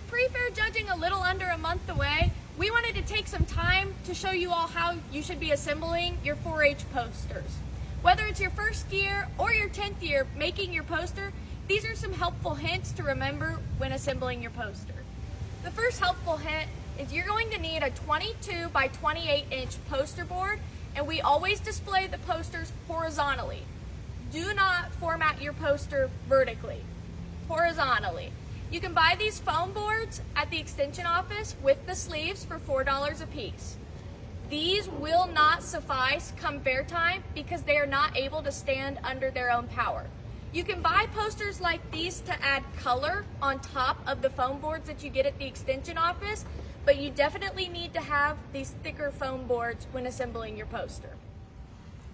pre-fair judging a little under a month away, we wanted to take some time to show you all how you should be assembling your 4-H posters. Whether it's your first year or your 10th year making your poster, these are some helpful hints to remember when assembling your poster. The first helpful hint is you're going to need a 22 by 28 inch poster board, and we always display the posters horizontally. Do not format your poster vertically, horizontally. You can buy these foam boards at the extension office with the sleeves for $4 a piece. These will not suffice come fair time because they are not able to stand under their own power. You can buy posters like these to add color on top of the foam boards that you get at the extension office, but you definitely need to have these thicker foam boards when assembling your poster.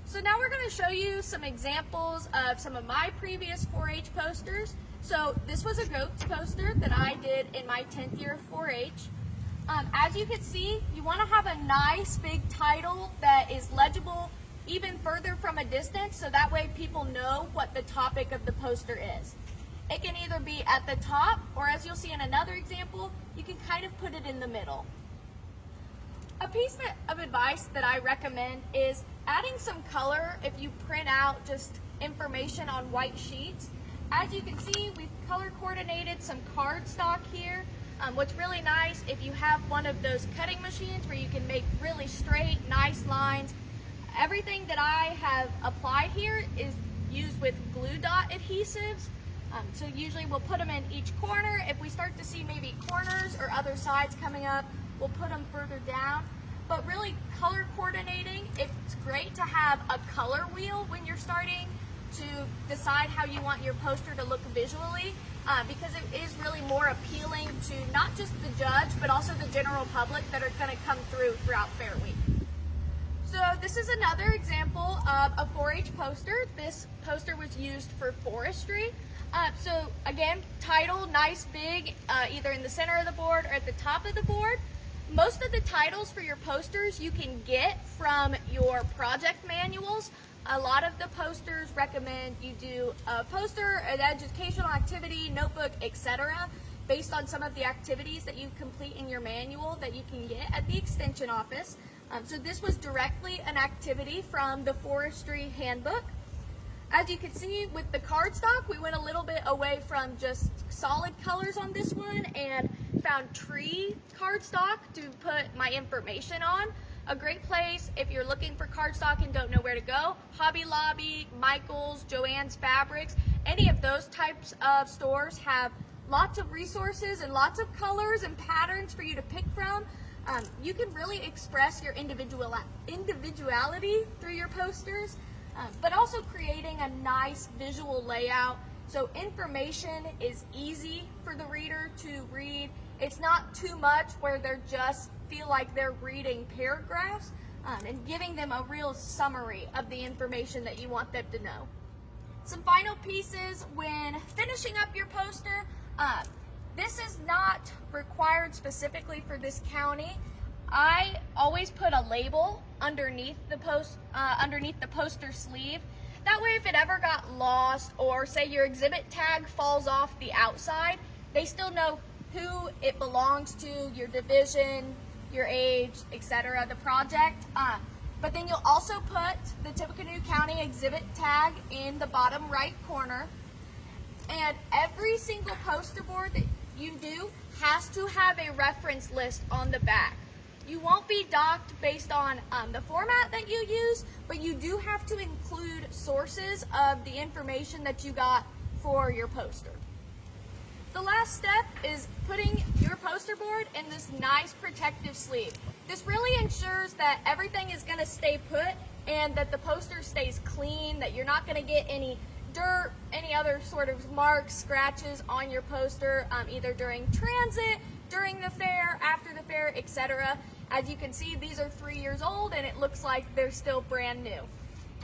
So now we're going to show you some examples of some of my previous 4-H posters. So this was a goats poster that I did in my 10th year of 4-H. As you can see, you want to have a nice big title that is legible even further from a distance, so that way people know what the topic of the poster is. It can either be at the top, or as you'll see in another example, you can kind of put it in the middle. A piece of advice that I recommend is adding some color if you print out just information on white sheets. As you can see, we've color coordinated some cardstock here. What's really nice, if you have one of those cutting machines where you can make really straight, nice lines, everything that I have applied here is used with glue dot adhesives. So usually we'll put them in each corner. If we start to see maybe corners or other sides coming up, we'll put them further down. But really color coordinating, it's great to have a color wheel when you're starting to decide how you want your poster to look visually, because it is really more appealing to not just the judge, but also the general public that are going to come throughout Fair Week. So this is another example of a 4-H poster. This poster was used for forestry. So again, title, nice big, either in the center of the board or at the top of the board. Most of the titles for your posters you can get from your project manuals. A lot of the posters recommend you do a poster, an educational activity, notebook, etc. based on some of the activities that you complete in your manual that you can get at the extension office. So this was directly an activity from the forestry handbook. As you can see with the cardstock, we went a little bit away from just solid colors on this one and found tree cardstock to put my information on. A great place if you're looking for cardstock and don't know where to go, Hobby Lobby, Michaels, Joann's Fabrics, any of those types of stores have lots of resources and lots of colors and patterns for you to pick from. You can really express your individuality through your posters, but also creating a nice visual layout so information is easy for the reader to read. It's not too much where they just feel like they're reading paragraphs, and giving them a real summary of the information that you want them to know. Some final pieces when finishing up your poster. This is not required specifically for this county. I always put a label underneath the poster sleeve. That way if it ever got lost, or say your exhibit tag falls off the outside, they still know who it belongs to, your division, your age, etc., the project. But then you'll also put the Tippecanoe County exhibit tag in the bottom right corner. And every single poster board that you do has to have a reference list on the back. You won't be docked based on the format that you use, but you do have to include sources of the information that you got for your poster. The last step is putting your poster board in this nice protective sleeve. This really ensures that everything is going to stay put and that the poster stays clean, that you're not going to get any dirt, any other sort of marks, scratches on your poster, either during transit, during the fair, after the fair, etc. As you can see, these are 3 years old and it looks like they're still brand new.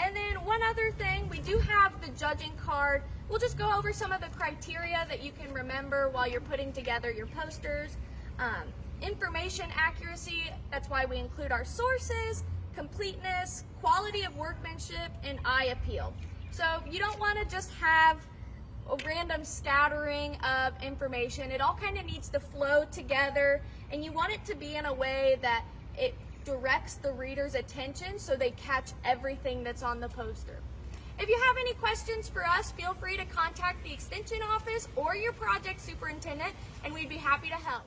And then one other thing, we do have the judging card. We'll just go over some of the criteria that you can remember while you're putting together your posters. Information accuracy, that's why we include our sources, completeness, quality of workmanship, and eye appeal. So you don't want to just have a random scattering of information. It all kind of needs to flow together, and you want it to be in a way that it directs the reader's attention so they catch everything that's on the poster. If you have any questions for us, feel free to contact the Extension office or your project superintendent, and we'd be happy to help.